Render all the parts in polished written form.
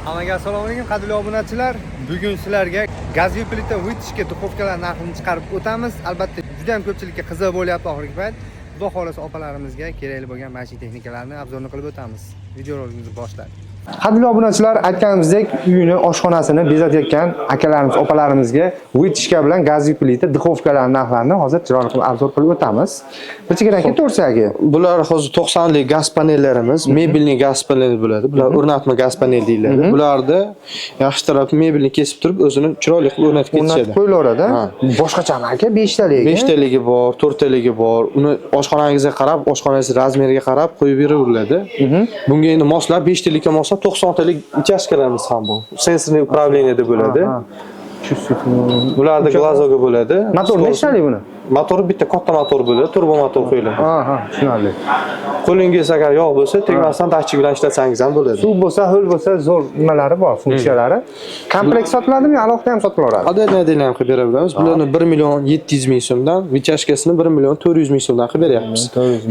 Hammaga assalomu alaykum qadrli obunachilar. Bugun sizlarga gazli plita vытяжка duxovkalar narxini chiqarib o'tamiz. Albatta juda ham ko'pchilikka qiziq bo'lyapti oxirgi payt. Xudo xolasa opalarimizga kerakli bo'lgan mashina texnikalarni obzorni qilib o'tamiz. Videorolikimizni boshlab. Qadrli obunachilar, aytganimizdek, uyini, oshxonasini bezatayotgan akalarimiz, opalarimizga vытяжка bilan gazli plita duxovkalar narxlarini hozir chiroyli qilib obzor qilib o'tamiz. Bichigadan to'g'risi aka. Bular hozir 90 lik gaz panellarimiz, mebelning gaz paneli bo'ladi. Bular o'rnatma gaz panel deyiladi. Bularda yaxshi taraf mebelni kesib turib, o'zini chiroyli qilib o'rnatib ketishadi. Qo'yiladi. Boshqachami aka? 5 taligi. 5 taligi bor, 4 taligi bor. Uni oshxonangizga qarab, oshxonangiz razmeriga qarab qo'yib beraveriladi. Bunga endi moslab 5 talikka moslab 90 talik uchastkalarimiz ham bor. Sensorli upravleniyada bo'ladi. Bularda glazoga bo'ladi. Motor nechtalik buni? Motori bitta katta motor bo'ladi, turbo motor qo'yiladi. Aha, tushunarli. Qo'lingiz agar yog' bo'lsa, tegmasdan dachik bilan ishlatsangiz ham bo'ladi. Suv bo'lsa, ho'l bo'lsa, zo'r nimalari bor, funksiyalari. Komplekt sotiladimi, alohida ham sotilaveradi? Adadini ham qilib beraveramiz. Bularni 1 million 700 ming so'mdan, vытяжкасini 1 million 400 ming so'mdan qilib beryapmiz.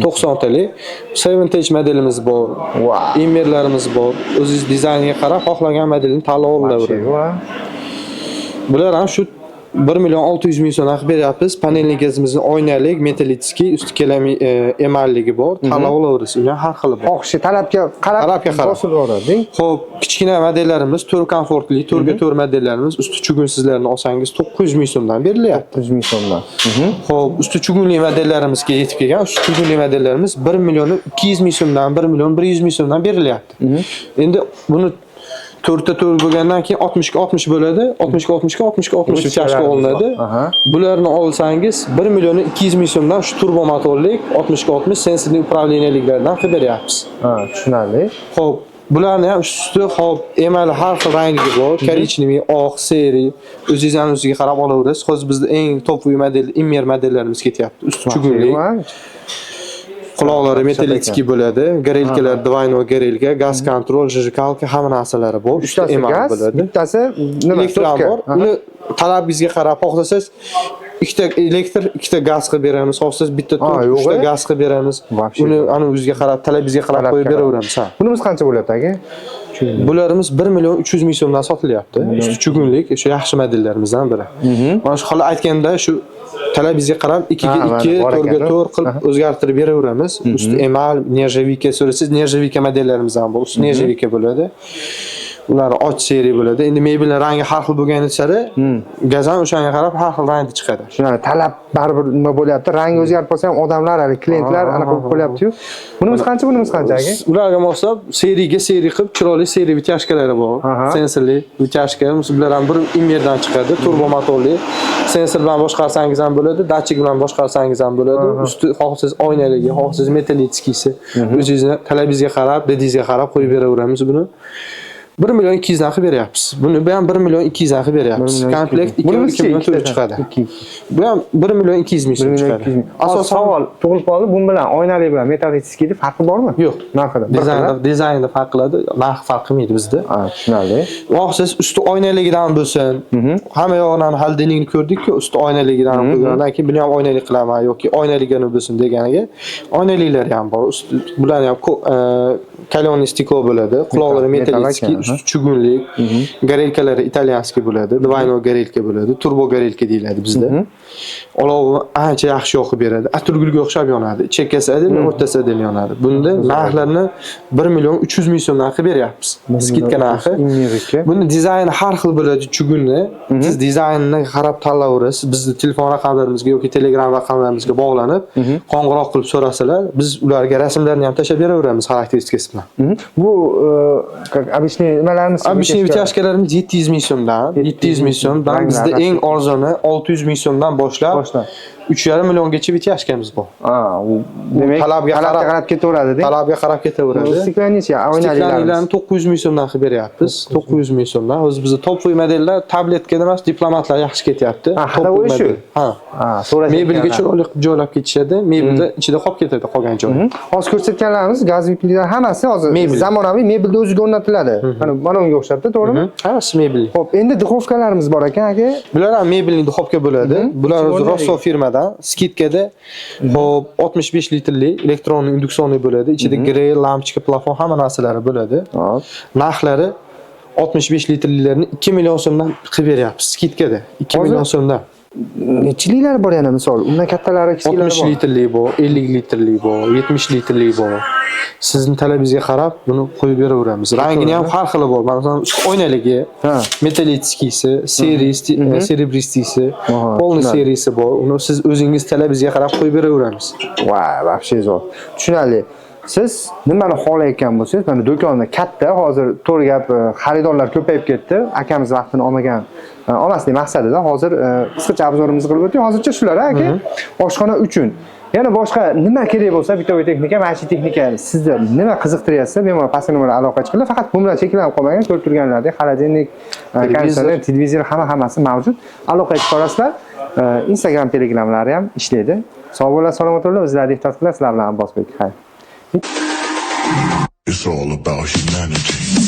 90 talik. 7 modelimiz bor. Immerlarimiz bor. O'zingiz dizayniga qarab xohlagan modelni tanlab olaverasiz. Bular ham shu 1 million 600 ming so'mdan qilib beryapmiz. Panelingizimizni oynalik, metallitskiy, usti kelami emalligi bor. Tanlab olaverasiz. Uni har xili bor. Xohishi talabga qarab bosib oladi. Xo'p, kichkina modellarimiz 4 komfortli, 4 ga 4 modellarimiz usti chugunsizlarni olsangiz 900 ming so'mdan berilyapti. 900 ming so'mdan. Xo'p, usti chugunli modellarimizga yetib kelgan. Usti chugunli modellarimiz 1 million 200 ming so'mdan, 1 million 100 ming so'mdan berilyapti. Endi buni 4 ta 4 bo'lgandan keyin 60 ga 60 bo'ladi. 60 ga 60 ga 60 ga 60 vытяжка olinadi. Bularni olsangiz 1 million 200 ming so'mdan shu turbo motorlik 60 ga 60 sensorli upravleniyaliklardan qilib beryapmiz. Ha, tushunarli. Xo'p, bularni ham usti hop emali har xil rangi bor. Korичневый, oq, seri. O'zingizga qarab olaverasiz. Hozir bizda eng topoviy model Immer modellarimiz ketyapti. Usti chugunli. Quloqlari metallitskiy bo'ladi. Garelkalar двойной garelka, gaz kontrol, zhirkalka hamma narsalari bor. Uchta emas bo'ladi. Bittasi nima bor. Uni talabingizga qarab xohlasangiz ikkita elektr, ikkita gaz qilib beramiz. Xohlasangiz bitta 3ta gaz qilib beramiz. Uni ana o'zingizga qarab, talabingizga qarab qo'yib beraveramiz. Bunimiz qancha bo'lyapti aka? Bularimiz 1 million 300 ming so'mdan sotilyapti. Usti chugunlik, o'sha yaxshi modellarimizdan biri. Mana shu hali aytganda shu talabingizga qarab 2 ga 2, 4 ga 4 qilib o'zgartirib beraveramiz. Usti emal, nержавейка so'rasiz, nержавейка modellarimiz ham bor. Usti nержавейка bo'ladi. Ular och seri bo'ladi. Endi mebelning rangi har xil bo'lgani sari gaz ham o'shanga qarab har xil rangda chiqadi. Shunday talab baribir nima bo'lyapti? Rangi o'zgarib qolsa ham odamlar, hali klientlar anaqa qilib qo'yapti-yu. Bunimiz qancha, bunimiz qancha aka? Ularga moslab seriga seri qilib chiroyli seri vытяжкалari bor. Sensorli vытяжка, bular ham bir immerdan chiqadi, turbo motorli. Sensor bilan boshqarsangiz ham bo'ladi, dachik bilan boshqarsangiz ham bo'ladi. Usti xohlasangiz oynaligi, xohlasangiz metallitskiysi. O'zingizning talabingizga qarab, dedingizga qarab qo'yib beraveramiz buni. 1 million 200 dan qilib beryapmiz. Buni ham 1 million 200 dan qilib beryapmiz. Komplekt 2 million 400 chiqadi. Bu ham 1 million 200 ming so'm chiqadi. Asosan savol tug'ilib qoldi. Bu bilan oynali bilan metallitskiyning farqi bormi? Yo'q, narxida. Dizaynda farq qiladi, narx farq qilmaydi bizda. Ha, tushunarli. Xohlasangiz usti oynaligidan bo'lsin. Hamma yog'idan holdingni ko'rdik-ku, usti oynaligidan bo'lgandan keyin buni ham oynali qilaman yoki oynaligini bo'lsin deganiga oynaliklari ham bor. Bularni ham kaloniy stiklo bo'ladi. Quloqlari metallitskiy, usti chugunlik, garelkalari italyanskiy bo'ladi, двойной garelka bo'ladi, turbo garelka deyiladi bizda. Olovi ancha yaxshi yoqib beradi. Atirgulga o'xshab yonadi. Chekkasi adil, o'rtasi adil yonadi. Bunda narxlarni 1 million 300 ming so'mdan qilib beryapmiz. Skidka narxi. Buni dizayni har xil bo'ladi chugunni. Siz dizaynini qarab tanlayverasiz. Bizning telefon raqamlarimizga yoki Telegram raqamlarimizga bog'lanib, qo'ng'iroq qilib so'rasalar, biz ularga rasmlarni ham tashab beraveramiz xarakteristikasi bilan. Bu обычный nimalarimiz? Обычный vытяжкаlarimiz 700 ming so'mdan, 700 ming so'mdan, bizda eng arzoni 600 ming so'mdan boshlab 3,5 milliongacha vытяжкamiz bor. Demak, talabga qarab ketaveradi-da. Talabga qarab ketaveradi. Stiklannicha, oynalilarni 900 ming so'mdan qilib beryapmiz. 900 ming so'mdan. Hozir bizda topoviy modellar tabletga emas, diplomatlar yaxshi ketyapti. Topoviy shu. Ha. Mebelga chiroyli qilib joylab ketishadi. Mebelda ichida qolib ketadi qolgan joyi. Hozir ko'rsatganlarimiz gazli plitalar hammasi hozir zamonaviy mebelda o'ziga o'rnatiladi. Mana unga o'xshabdi, to'g'rimi? Hammasi mebel. Xo'p, endi duxovkalarimiz bor ekan aka. Bular ham mebelning duxovka bo'ladi. Bular o'zi Rosso firmadan skidkada hop 65 litrli elektron induksionli bo'ladi. Ichida grill, lampochka, plafon hamma narsalari bo'ladi. Narxlari 65 litrliklarini 2 million so'mdan qilib beryapmiz skitkada. 2 Hozir- million so'mdan. Nechiliklari bor yana misol? Undan kattalari, kichikilari 60 bor. litrli bor, 50 litrli bor, 70 litrli bor. Sizning talabingizga qarab buni qo'yib beraveramiz. Rangini ham har xili bor. Masalan, oynaligi, Ha. metallitskisi, seribristisi, Aha, polni tushunarli. seriyasi bor. Uni siz o'zingiz talabingizga qarab qo'yib beraveramiz. Voy, вообще zo'r. Tushunarli. Siz nimani xohlayotgan bo'lsangiz, mana do'konda katta, hozir to'g'ri gap, xaridorlar ko'payib ketdi. Akamiz vaqtini olmagan, olmaslik maqsadida hozir qisqacha obzorimizni qilib o'tdik. Hozircha shular aka. Oshxona uchun. Yana boshqa nima kerak bo'lsa, bitovoy texnika, maishiy texnika sizni nima qiziqtiryapsa, bemalol pastki nomerga aloqa qilinglar. Faqat bu bilan cheklanib qolmagan, ko'rib turganlaridek, xolodilnik, konditsioner, televizor hammasi mavjud. Aloqa qilib ko'rasizlar. Instagram, Telegramlari ham ishlaydi. Sog' bo'linglar, salomat bo'linglar. O'zlaringiz ehtiyot qilinglar. Sizlar bilan Abbosbek. Xayr. It's all about humanity.